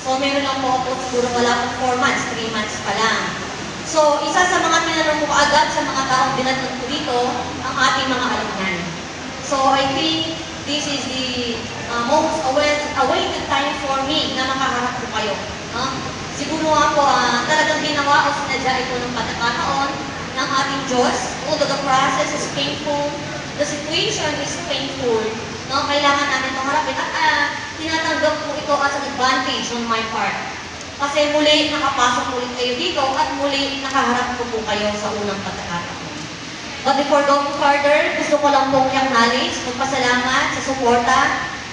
So meron lang po ako siguro wala pong 4 months, 3 months pa lang. So isa sa mga tinanong ko agad sa mga taong dinatnan ko dito, ang ating mga alumni. So I think this is the most awaited time for me na makaharap ko kayo. No? Siguro nga po, talagang ginawa o sinadya ito ng pagkakataon ng ating Diyos. Although the process is painful, the situation is painful, no? Kailangan natin itong harapin. At tinatanggap ko ito as an advantage on my part. Kasi muli nakapasok ulit kayo dito at muli nakaharap ko po kayo sa unang pagkakataon. But before going further, gusto ko lang pong i-acknowledge, magpasalamat sa suporta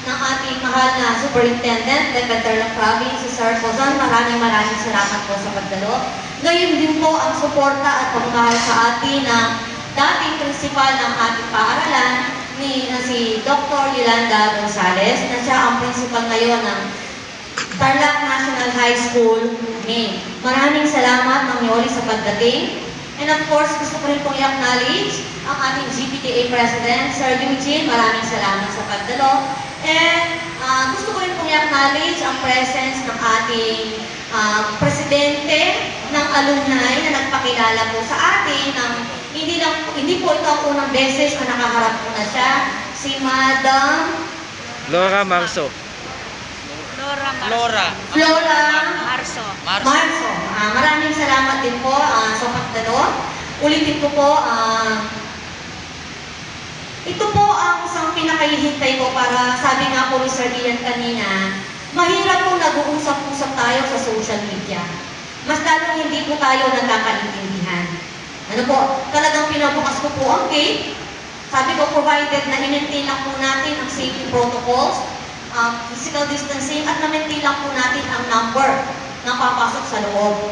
ng ating mahal na Superintendent, Secretary ng Province, si Sir Cozon. Maraming salamat po sa pagdalo. Ngayon din po ang suporta at pagmamahal sa atin ng dating principal ng ating paaralan, si Dr. Yolanda Gonzales, na siya ang principal ngayon ng Tarlac National High School, Maine. Maraming salamat ng Yoli sa pagdating. And of course, gusto ko rin pong i-acknowledge ang ating GPTA President, Sir Eugene. Maraming salamat sa pagdalo. And gusto ko rin pong i-acknowledge ang presence ng ating presidente ng alumni na nagpakilala po sa atin ng hindi po ito ang unang beses na nakaharap po na siya, si Madam Flora Marso. Marso. Maraming salamat din po sa pagdalo. Ulitin ko po, ito po ang isang pinakahihintay ko para, sabi nga po ni Sir Ian kanina, mahirap po nag-uusap-usap tayo sa social media. Mas lalo hindi po tayo nagkakaintindihan. Ano po, talagang pinabukas ko po ang gate. Sabi ko, provided na in-maintain lang po natin ang safety protocols, physical distancing, at na-maintain lang po natin ang number na papasok sa loob.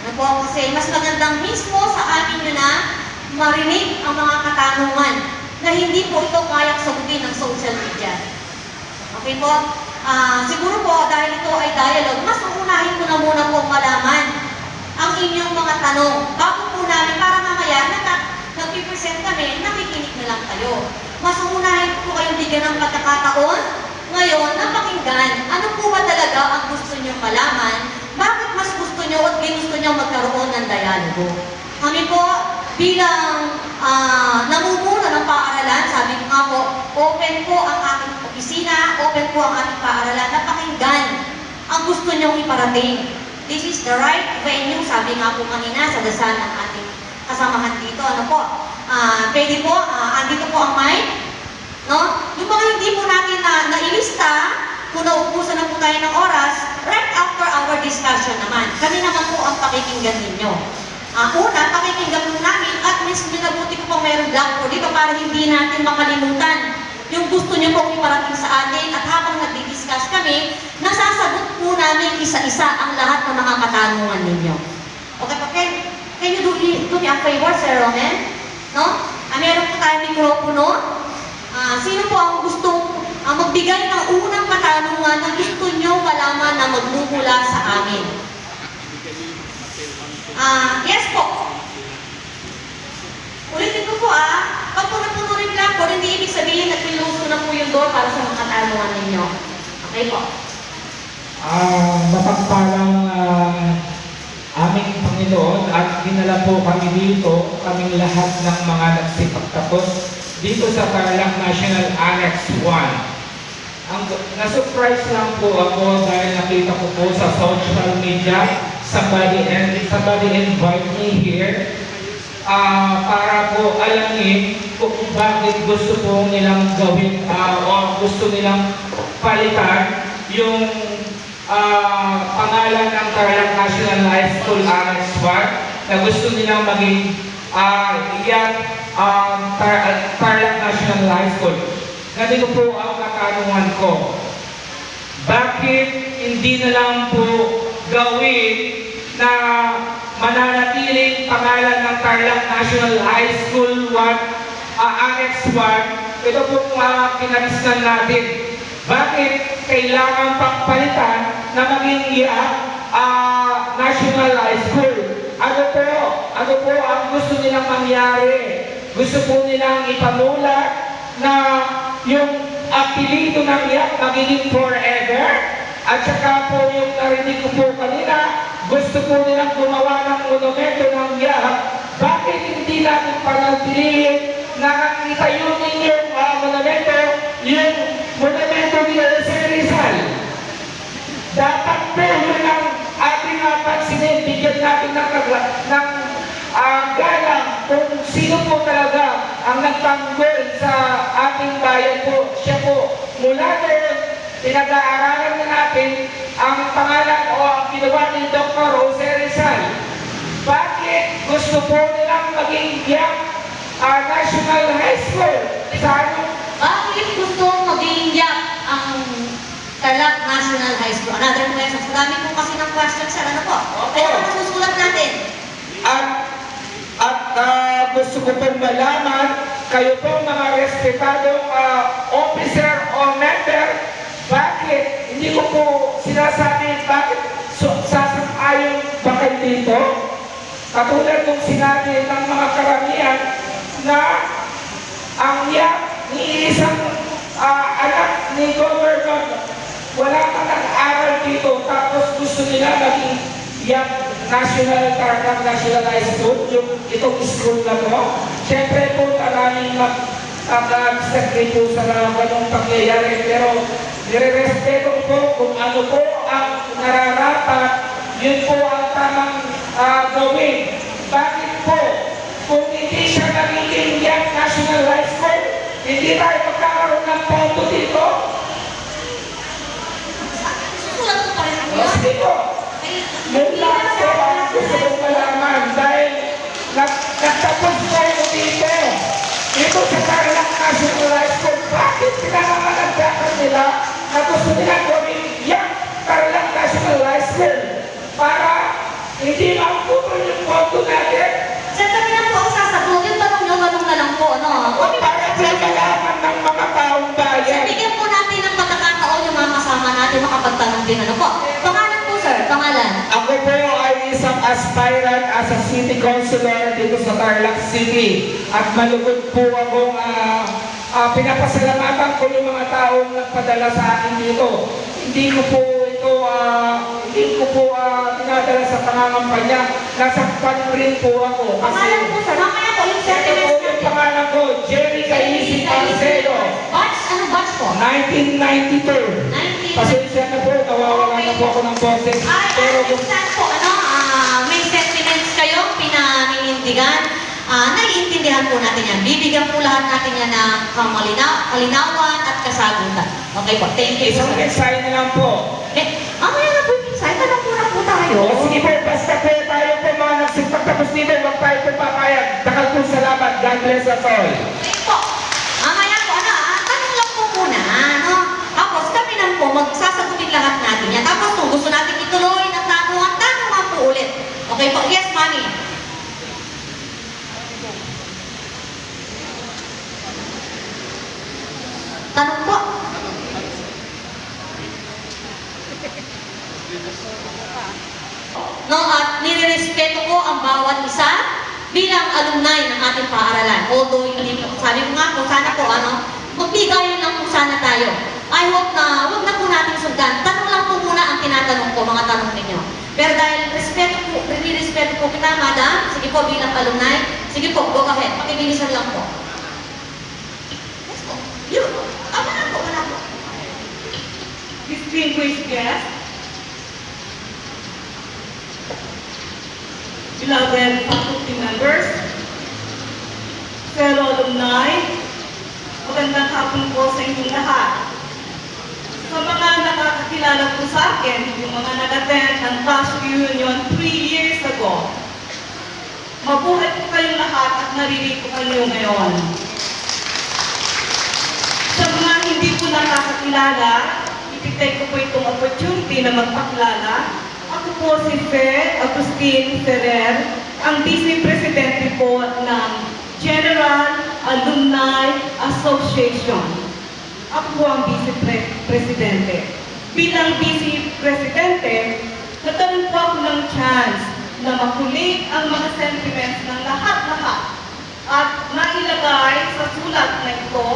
Ano po, kasi mas magandang mismo sa amin nyo na marinig ang mga katanungan na hindi po ito kayang sagutin ng social media. Okay po? Siguro po, dahil ito ay dialogue, mas uunahin ko na muna po malaman ang inyong mga tanong. Bago po namin, para mamaya, nag-present kami, nakikinig na lang kayo. Mas uunahin po kayong bigyan ng pagkakataon ngayon na pakinggan. Ano po ba talaga ang gusto nyo malaman? Bakit mas gusto nyo at ginusto nyo magkaroon ng dialogo? Kami po, bilang namumuno ng paaralan, sabi ko nga po, open po ang aking opisina, open po ang ating paaralan na pakinggan ang gusto nyong iparating. This is the right venue, sabi nga po kanina sa dasal ng ating kasamahan dito. Ano po? Pwede po, andito po ang mic. No? Yung mga hindi po natin nailista, kung nauubusan na po tayo ng oras, right after our discussion naman. Kami naman po ang pakikinggan ninyo. Una, pakikinggan po namin at mas minabuti ko pong mayroong blackboard dito para hindi natin makalimutan yung gusto nyo pong iparating sa atin at habang nagdi-discuss kami, nasasagot po namin isa-isa ang lahat ng mga katanungan ninyo. Okay? Can you do me a favor, Sir Roman? No? Meron po tayong mikropono. Sino po ang gustong magbigay ng unang katanungan na gusto nyo malaman na magmumula sa amin? Yes po. Ulitin ko po pag puno-puno rin lang po, hindi ibig sabihin na close ko na po yung door para sa mga katanungan ninyo. Okay po. Mapagpalang aming Panginoon at dinala po kami dito, kaming lahat ng mga nagsipagtapos dito sa Tarlac National Annex 1. Na-surprise lang po ako dahil nakita ko po sa social media, somebody invite me here para po alamin kung bakit gusto po nilang gawin o gusto nilang palitan yung pangalan ng Tarlac National High School Annex 1 na gusto nilang maging Tarlac National High School. Ganito po ang katanungan ko. Bakit hindi na lang po gawin na mananatiling pangalan ng Tarlac National High School Annex 1? Ito po kinagisnan natin. Bakit kailangan pang palitan na maging National High School? Ano po ang gusto nilang mangyari? Gusto po nilang ipamulat na yung apelido ng iyak magiging forever? At saka po yung narinig ko po kanina, gusto po nilang gumawa ng monumento ng biyak. Bakit hindi natin panatilihin na itayo ninyong monumento, yung monumento ni Jose Rizal? Dapat po yun ang ating pansinin, bigyan natin ng galang kung sino po talaga ang nagtanggol sa ating bayan po. Siya po, mula doon, pinag-aaralan na natin ang pangalan o ang ginawa ni Dr. Jose Rizal. Bakit gusto po nilang maging biyak National High School? Bakit gusto maging yak ang Tarlac National High School? Another question. Marami po kasi ng questions, sir. Ano po? Kaya po masusulat natin. At gusto ko pong malaman, kayo po mga respetadong officer o member, bakit hindi ko po sinasabi bakit sasang-ayon ba kayo dito? Katulad kong sinabi ng mga karamihan na ang yak ni isang anak ni Governor, wala kang nag-aral dito, tapos gusto nila maging yak National Tarlac National High School, yung itong school na to. Siyempre po, maraming mag-disagree po sa ganong pangyayari, pero nire-respeto po kung ano po ang nararapat, yun po ang tamang gawin. Bakit po? Kung hindi siya nagiging yak National High School, hindi tayo magkakaroon ng pondo dito. Susulat ko pa rin ako yun. Sige po. Yun lang po ang gusto kong malaman dahil nagtapos po yung dito. Dito sa Tarlac National High School, bakit pinangangalagdakan nila na gusto nila gawin yung Tarlac National High School para hindi maputol yung pondo natin? Sir, kami lang po ang sasagot. Yung tanong na lang po, ano? Para sa malaman ng mga taong Sir, bayan. bigyan po natin ng pagkakataon yung mga kasama natin makapagtanong din, ano po? Pangalan po, sir. Pangalan. Ako po ay isang aspirant as a city councilor dito sa Tarlac City. At malugod po akong pinapasalamatan ko yung mga taong nagpadala sa akin dito. Hindi ko po dinadala sa pangangampanya. Nasakpan rin po ako. Pangalan po, sir. Mamaya po, yung Ito sentiments po yung natin. pangalan ko, Jerry Caisi Parcero, Batch? Anong batch po? 1992. 19. Pasensya na po, nawawala na po ako ng boses. Pero kung saan po, may sentiments kayo, pinaninindigan, naiintindihan po natin yan. Bibigyan po lahat natin yan ng kalinawan at kasagutan. Okay po, thank you. Isang mensahe na lang po. Mamaya na po yung mensahe, tanong muna po tayo. Sige po, basta po tayo po mga nagsipagtapos dito, huwag tayo po papayag. Dakal po salamat. God bless us all. Okay po. Mamaya po, tanong lang po muna, ano? Tapos kami lang po, magsasagutin lahat natin yan. Tapos kung gusto natin ituloy ng tanungan po ulit. Okay po, yes, mami. Tanong po. No, at nirerespeto ko ang bawat isa bilang alumni ng ating paaralan. Although, hindi po, sabi ko nga po, sana po, magbigayan lang po sana tayo. I hope na, huwag na po natin sundan. Tanong lang po muna ang tinatanong ko, mga tanong ninyo. Pero dahil respeto po kita, madam, sige po, bilang alumni, sige po, go ahead, pakibilisan lang po. Yes po. Yun, wala po. Distinguished guests, beloved faculty members, fellow alumni, magandang hapon po sa inyong lahat. Sa mga nakakakilala po sa akin, yung mga nag-attend ng class reunion 3 years ago, mabuhay po kayong lahat at naririto kayo ngayon. Sa mga hindi po nakakakilala, ititake ko po itong opportunity na magpakilala. Ako po si Fe Agustin Ferrer, ang Vice Presidente po ng General Alumni Association. Ako po ang Vice Presidente. Bilang Vice Presidente, nagkaroon po ako ng chance na makulit ang mga sentiments ng lahat-lahat at mailagay sa sulat na ito.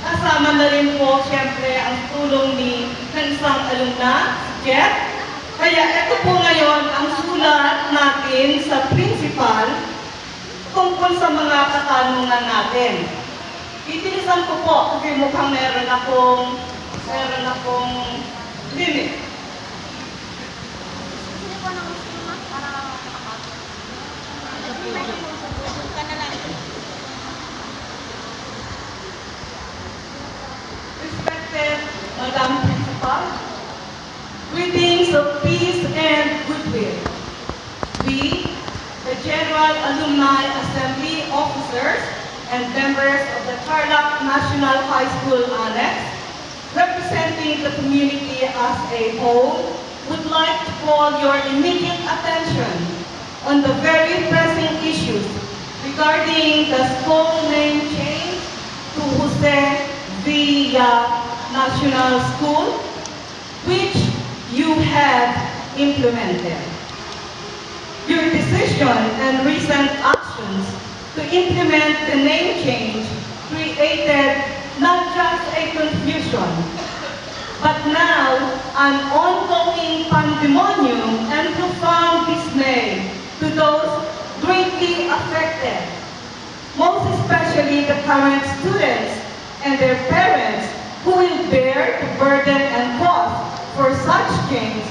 Kasama na rin po, siyempre, ang tulong ni ng isang alumna, Jeff. Kaya ito po ngayon ang sulat natin sa principal tungkol sa mga katanungan natin. Itilisan ko po kasi mukhang meron akong limit. Respected Madam Principal, greetings of peace and goodwill. We, the General Alumni Assembly officers and members of the Tarlac National High School Annex, representing the community as a whole, would like to call your immediate attention on the very pressing issues regarding the school name change to Jose Villa National School, which you have implemented. Your decision and recent actions to implement the name change created not just a confusion, but now an ongoing pandemonium and profound dismay to those greatly affected, most especially the current students and their parents who will bear the burden and cost for such change,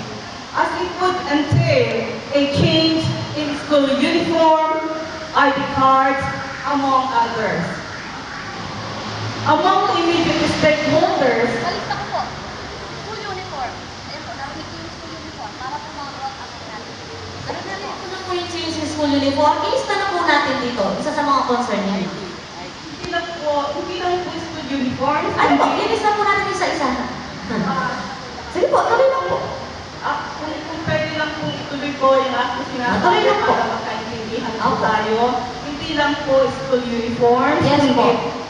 as it would entail a change in school uniform, ID cards, among others. Among immediate stakeholders, Balista ko po. School uniform. Ayan po, narinig ko yung school uniform para po mga atin natin. Ano na rin po na po yung change in school uniform? Ilista na po natin dito, isa sa mga concern niyo. hindi lang po school uniform. Ano po, ilista po natin isa-isa. Sige po, tuloy lang po. Kung pwede lang po ituloy ko yung aking Tuloy sinasabi lang po. para makaintindihan po Opo. tayo. Hindi lang po school uniform, Yes kundi po.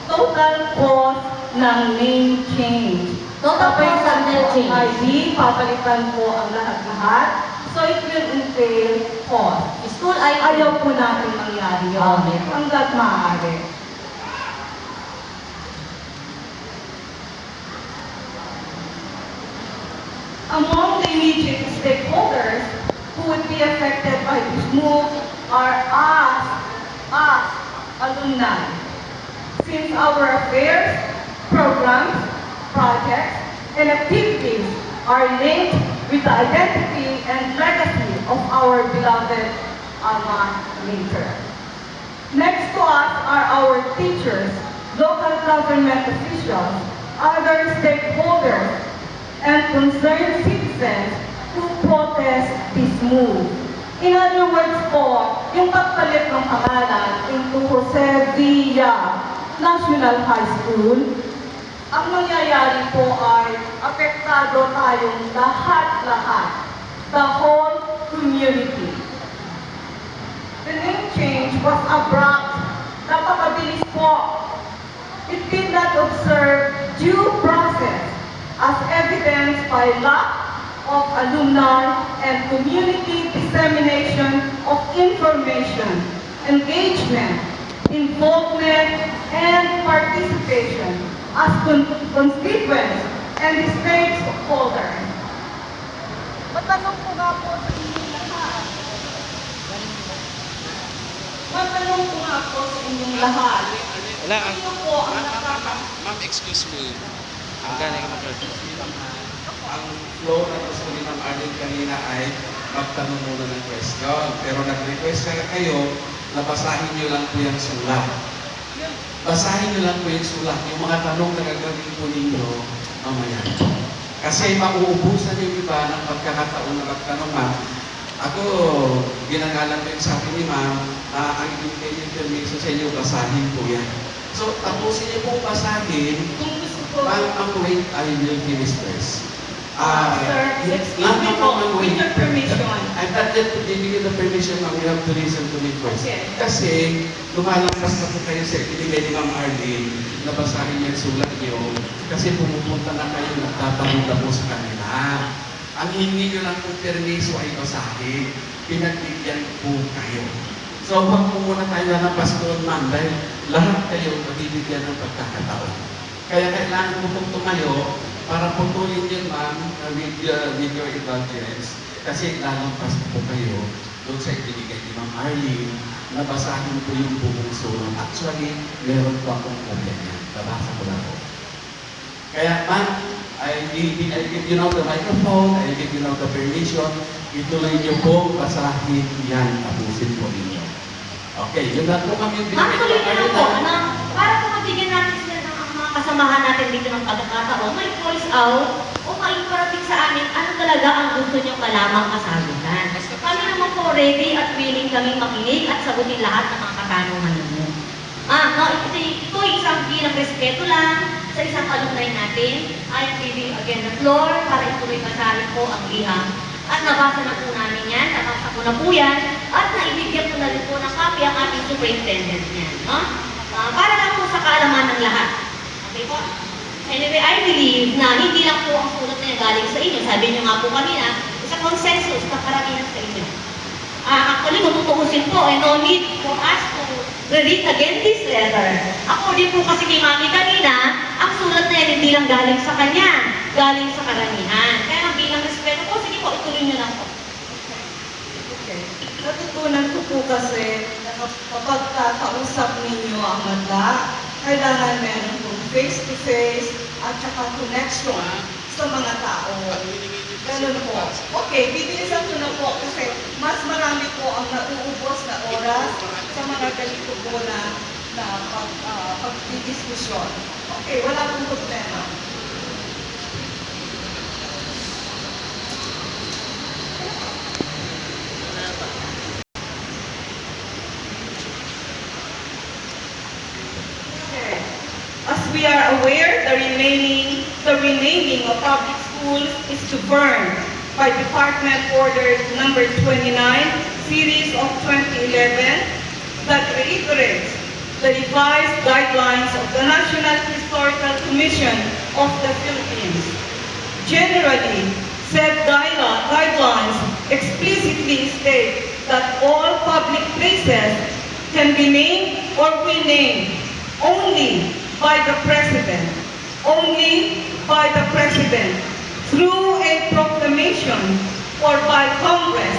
total cost ng name change. Total cost ng name change. ID, papalitan po ang lahat-lahat. So it will entail cost. School ID. Ayaw po natin mangyari yun. Okay. Hanggat maaari. Among the immediate stakeholders who would be affected by this move are us, alumni. Since our affairs, programs, projects, and activities are linked with the identity and legacy of our beloved alma mater. Next to us are our teachers, local government officials, other stakeholders, and concerned citizens who protest this move. In other words po, yung pagpalit ng pangalan into Jose Villa National High School, ang mangyayari po ay apektado tayong lahat-lahat, the whole community. The name change was abrupt, napakabilis po. It did not observe due process as evidenced by lack of alumni and community dissemination of information, engagement, involvement, and participation as constituents and stakeholders. Matanong ko nga po sa inyong lahat. Matanong ko nga po sa inyong lahat. Wala. Sino po ang Ma'am, excuse me. Ang galing ka mag Ang flow na gusto ni Ma'am Arlene kanina ay magtanong muna ng question. Pero nag-request kayo na basahin nyo lang po yung sulat. Basahin nyo lang po yung sulat. Yung mga tanong na gagawin po ninyo mamaya. Kasi mauubusan yung iba ng pagkakataon na magtanong, ma'am. Ako, ginagalang ko yung sabi ni ma'am, ang ibigay yung information sa inyo, basahin po yan. So, tapusin niyo po basahin. Kung gusto ko, Ma'am, wait, I will finish first. sir, excuse me po, with your permission. I'm not yet giving you the permission, ma'am. You have to listen to me first. Okay. Kasi, lumalabas na po kayo sa ibigay ni Ma'am Arlene na basahin niyo yung sulat niyo. Kasi pumupunta na kayo, nagtatanong na po sa kanila. Ang hindi nyo lang po permiso ay basahin. Pinagbigyan po kayo. So, huwag po muna tayo na pastor, ma'am, dahil lahat kayo mabibigyan ng pagkakataon. Kaya kailangan mo pong tumayo para putulin yun, ma'am, with your indulgence, kasi lalampas po kayo doon sa ibinigay ni Ma'am Arlene, nabasahin po yung buong sulat. Actually, meron po akong kopya niyan. Nabasa ko na po. Kaya, ma'am, I give you now the microphone, I give you now the permission, ituloy niyo po, basahin yan, tapusin po ninyo. Okay, yun na po kami yung Ma'am, binigay tuloy ni niyo Ma'am lang po, Arlene. para po mabigyan natin sila ng mga kasamahan natin dito ng pagkakataon, may voice out, o maiparating sa amin ano talaga ang gusto niyong malamang kasagutan. Kami naman po ready at willing kaming makinig at sagutin lahat ng mga katanungan ninyo. No, ito ay isang bilang respeto lang sa isang alumni natin. I am giving again the floor para ituloy basahin po ang liham. At nabasa na po namin yan, nabasa ko na po yan, at naibigyan ko na rin po ng copy ang ating superintendent niyan. No? Para lang po sa kaalaman ng lahat. Okay po? Anyway, I believe na hindi lang po ang sulat na galing sa inyo. Sabi niyo nga po kanina, sa consensus na karamihan sa inyo. Actually, kung tutuusin po, no need for us to read again this letter. Ako din po kasi kay Mami kanina, ang sulat na yan hindi lang galing sa kanya, galing sa karamihan. Kaya bilang respeto po, sige po, ituloy niyo lang po. Okay. Natutunan ko po kasi na kapag kakausap ninyo ang madla, kailangan meron pong face-to-face at saka connection sa mga tao. Ganun po. Okay, bibilisan ko na po kasi mas marami po ang nauubos na oras sa mga ganito po na pagdidiskusyon. Okay, wala pong problema. Okay. As we are aware, the renaming of public schools is governed by Department Order Number 29, Series of 2011, that reiterates the revised guidelines of the National Historical Commission of the Philippines. Generally, said guidelines explicitly state that all public places can be named or renamed only by the President. Only by the President, through a proclamation or by Congress,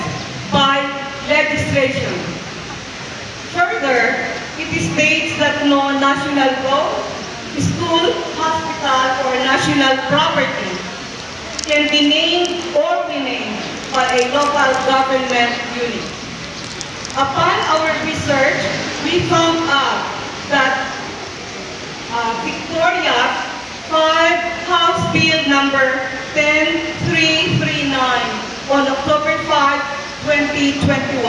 by legislation. Further, it states that no national road, school, hospital, or national property can be named or renamed by a local government unit. Upon our research, we found out that Victoria 5 House Bill number 10339 on October 5, 2021.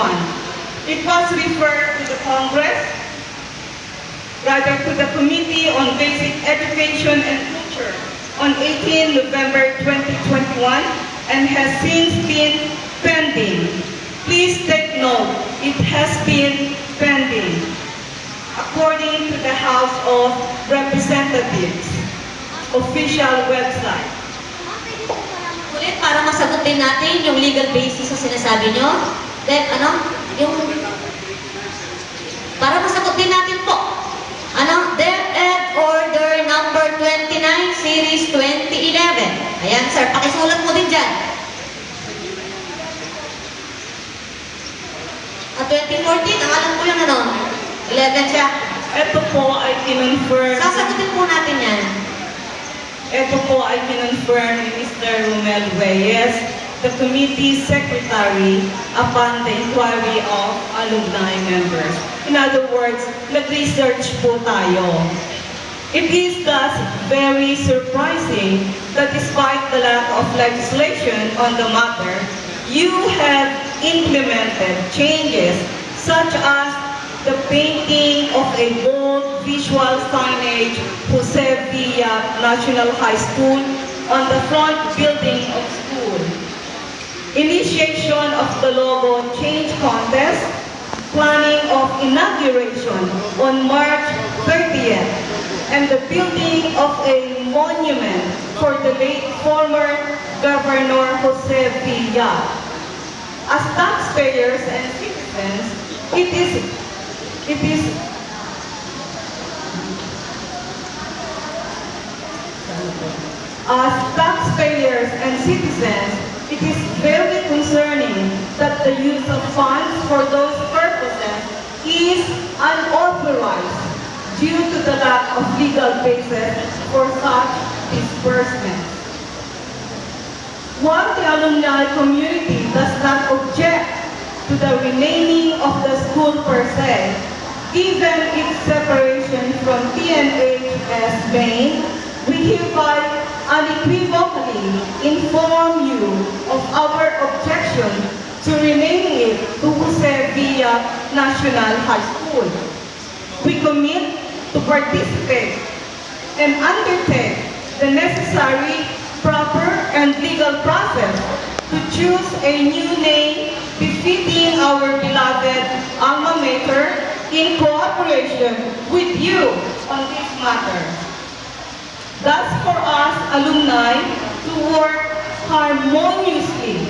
It was referred to the Congress, rather to the Committee on Basic Education and Culture on 18 November 2021 and has since been pending. Please take note, it has been pending according to the House of Representatives official website. Ulit, para masagutin natin yung legal basis sa sinasabi nyo. Then, para masagutin natin po. DepEd Order Number 29, Series 2011. Ayan, sir, pakisulat mo din dyan. At 2014, ang alam ko yung 11 siya. Ito po ay kinonfirm. Sasagutin po natin yan. Ito po ay kinonfirm ni Mr. Romel Reyes, the committee secretary, upon the inquiry of alumni members. In other words, nag-research po tayo. It is thus very surprising that despite the lack of legislation on the matter, you have implemented changes such as the painting of a bold visual signage, Jose Villa National High School, on the front building of school. Initiation of the logo change contest, planning of inauguration on March 30th, and the building of a monument for the late former Governor Jose Villa. As taxpayers and citizens, it is As taxpayers and citizens, it is very concerning that the use of funds for those purposes is unauthorized due to the lack of legal basis for such disbursements. While the alumni community does not object to the renaming of the school per se, given its separation from Tnhs main, we hereby unequivocally inform you of our objection to renaming it to Jose Villa National High School. We commit to participate and undertake the necessary, proper, and legal process to choose a new name befitting our beloved alma mater in cooperation with you on this matter. Thus, for us alumni to work harmoniously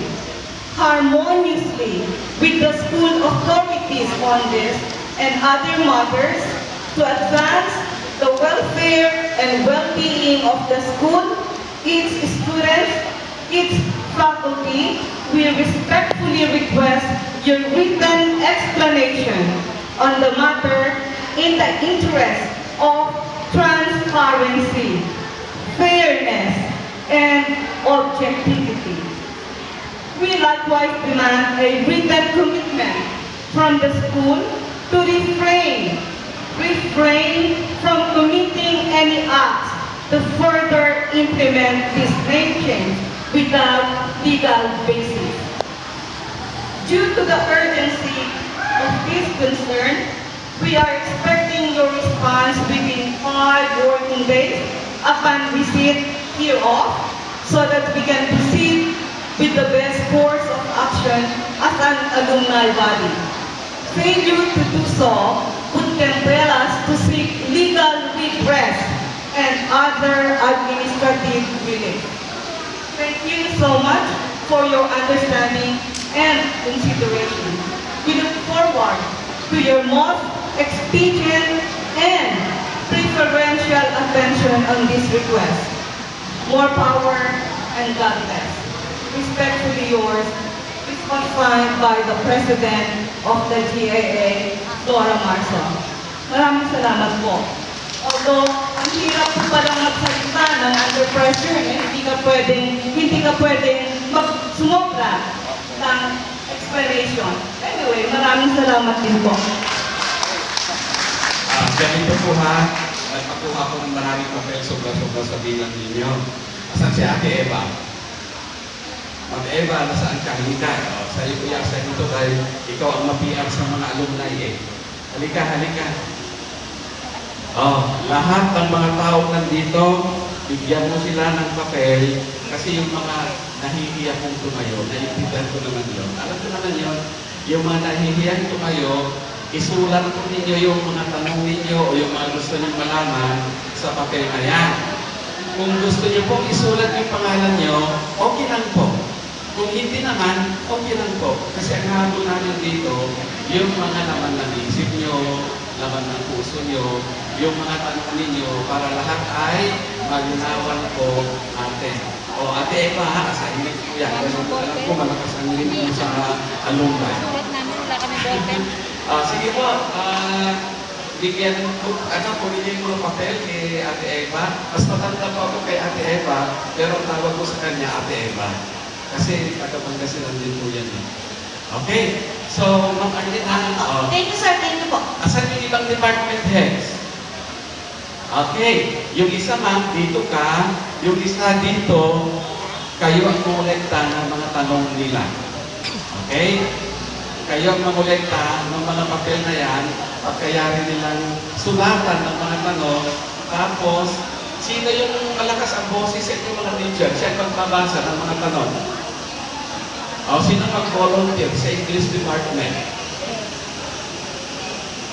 with the school authorities on this and other matters to advance the welfare and well-being of the school, its students, its faculty. We respectfully request your written explanation on the matter in the interest of transparency, fairness, and objectivity. We likewise demand a written commitment from the school to refrain from committing any acts to further implement this name change without legal basis. Due to the urgency of this concern, we are expecting your response within 5 working days upon receipt hereof, so that we can proceed with the best course of action as an alumni body. Failure to do so would compel us to seek legal redress and other administrative relief. Thank you so much for your understanding and consideration. We look forward to your most expedient and preferential attention on this request. More power and God bless. Respectfully yours, is signed by the President of the GAA, Dora Marzo. Maraming salamat po. Although, ang hirap po palang magsalita ng under pressure, hindi ka pwedeng sumobra ng explanation. Anyway, maraming salamat din po. Ganito po ha, nagpakuha ko ng maraming papel sobra-sobra sa bilang ninyo. Asan si Ate Eva? Ate Eva, nasaan ka? Halika. Sa iyo kuya, sa ito dahil ikaw ang ma-PR sa mga alumni eh. Halika, halika. Lahat ng mga tao nandito, bigyan mo sila ng papel kasi yung mga nahihiya kong tumayo, naiintindihan ko naman yun. Alam ko naman yun, yung mga nahihiyang tumayo, isulat po ninyo yung mga tanong ninyo o yung mga gusto nyo malaman sa papel na yan. Kung gusto nyo pong isulat yung pangalan nyo, okay lang po. Kung hindi naman, okay lang po. Kasi ang habol namin dito, yung mga laman ng isip nyo, laman ng puso nyo, yung mga tanong ninyo, para lahat ay malinawan po natin. O Ate Eva, sa inyo po yan. Alam ko, malakas ang rin sa alumni. Sulat namin, wala kami ballpen. Sige po, bigyan po, pumili mo ng papel kay Ate Eva. Mas matanda po ako kay Ate Eva, pero tawag ko sa kanya Ate Eva. Kasi Pangasinan din po yan eh. Okay, so Ma'am Arlene, Thank you, sir. Thank you po. asan yung ibang department heads? Okay, yung isa ma'am, dito ka, yung isa dito, kayo ang kumulekta ng mga tanong nila. Okay? Kayo ang mamulekta ng mga papel na yan, pagkayari nilang sulatan ng mga tanong, tapos, sino yung malakas ang boses sa inyong mga teacher? Siya ang magbabasa ng mga tanong. O, sino mag-volunteer sa English Department?